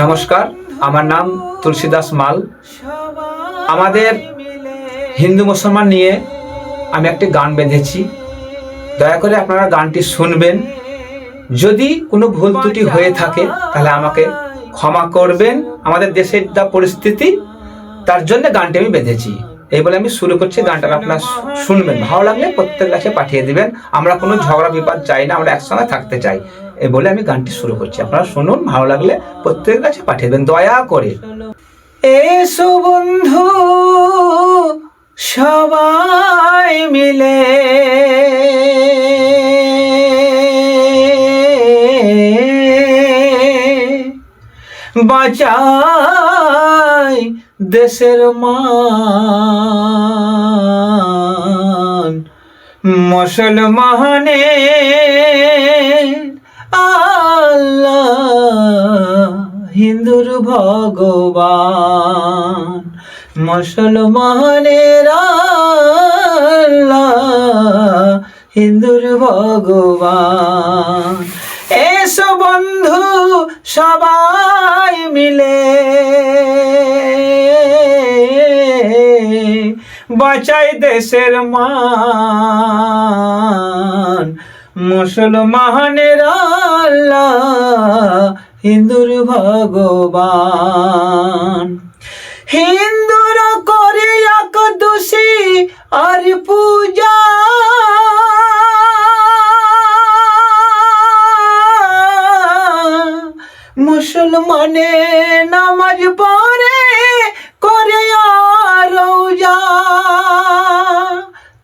নমস্কার, আমার নাম তুলসীদাস মাল। আমাদের হিন্দু মুসলমান নিয়ে আমি একটি গান বেঁধেছি। দয়া করে আপনারা গানটি শুনবেন। যদি কোনো ভুল ত্রুটি হয়ে থাকে তাহলে আমাকে ক্ষমা করবেন। আমাদের দেশের যা পরিস্থিতি, তার জন্য গানটি আমি বেঁধেছি। এই বলে আমি শুরু করছি। গানটা আপনারা শুনবেন, ভালো লাগলে প্রত্যেক কাছে পাঠিয়ে দিবেন। আমরা কোনো ঝগড়া বিবাদ চাই না, আমরা একসঙ্গে থাকতে চাই। এই বলে আমি গানটি শুরু করছি। আপনারা শুনুন, ভালো লাগলে প্রত্যেকের কাছে পাঠিয়ে দেবেন দয়া করে। এসো বন্ধু সবাই মিলে বাঁচাই দেশের মান, মুসলমানে আল্লাহ হিন্দুর ভগবান, মুসলমানের আল্লাহ হিন্দুর ভগবান। এসো বন্ধু সবাই মিলে বাঁচাই দেশের মান, মুসলমানের আল্লাহ হিন্দুর ভগবান। হিন্দুরা করে একাদশী আর পূজা, মুসলমানে নামাজ পড়ে করে রোজা।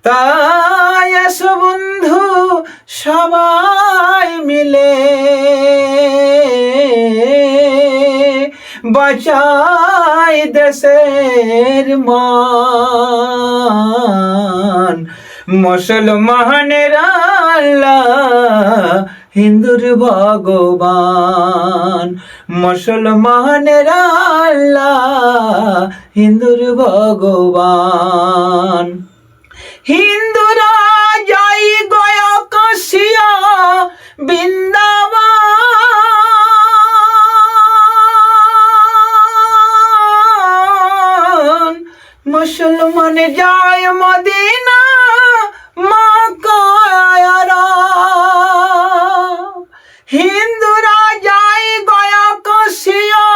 তাই এসো বন্ধু সবাই মিলে বাঁচাই দেশের মান, মুসলমানের আল্লাহ হিন্দুর ভগবান, মুসলমানের আল্লাহ হিন্দুর ভগবান। হিন্দুরা যাই গয়া কাশিয়া বৃন্দাবন, মুসলমান যায় মদিনা মক্কা। হিন্দুরা যায় গয়া কাশিয়া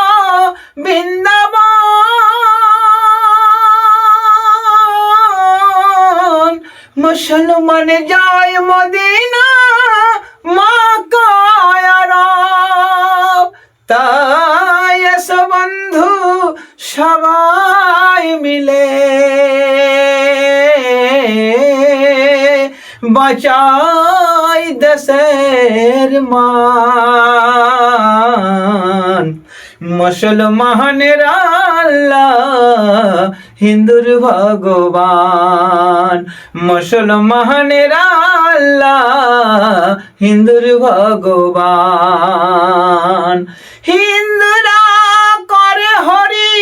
বৃন্দাবন, মুসলমান যায় মদিনা মক্কা। তাই এসো বন্ধু সবাই মিলে বাঁচাই দেশের মান, মুসলমানের আল্লাহ হিন্দুর ভগবান, মুসলমানের আল্লাহ হিন্দুর ভগবান। হিন্দুরা করে হরি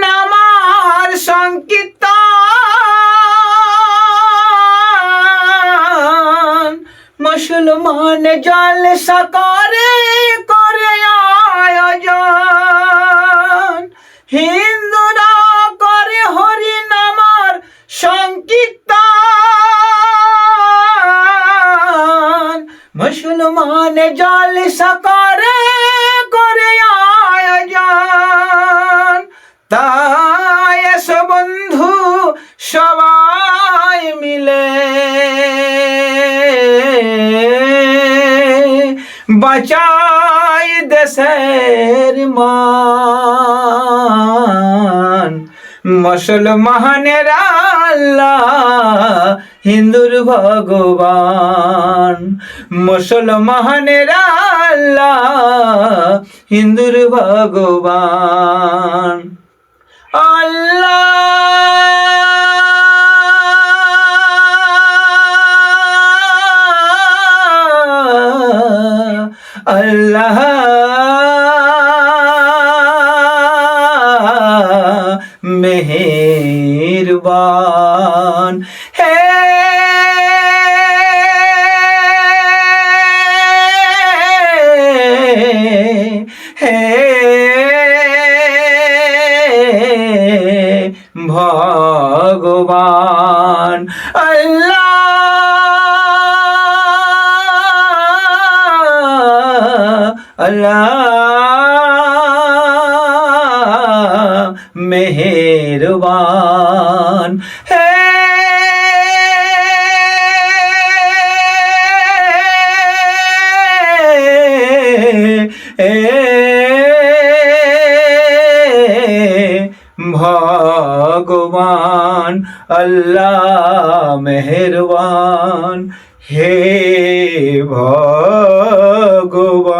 নামার সংকীর্তন, মুসলমান জলসা করে আয়োজন। হিন্দুরা করে হরি নামার সংকীর্তন, মুসলমান জলসা করে আয়োজন। তাই এসো বন্ধু সবাই মিলে বাঁচাই দেশের মান, মুসলমানের আল্লাহ হিন্দুর ভগবান, মুসলমানের আল্লাহ হিন্দুর ভগবান। আল্লাহ মেহেরবান। হে হে আল্লাহ মেহেরবান। হে ভগবান আল্লাহ মেহেরবান, হে ভগবান।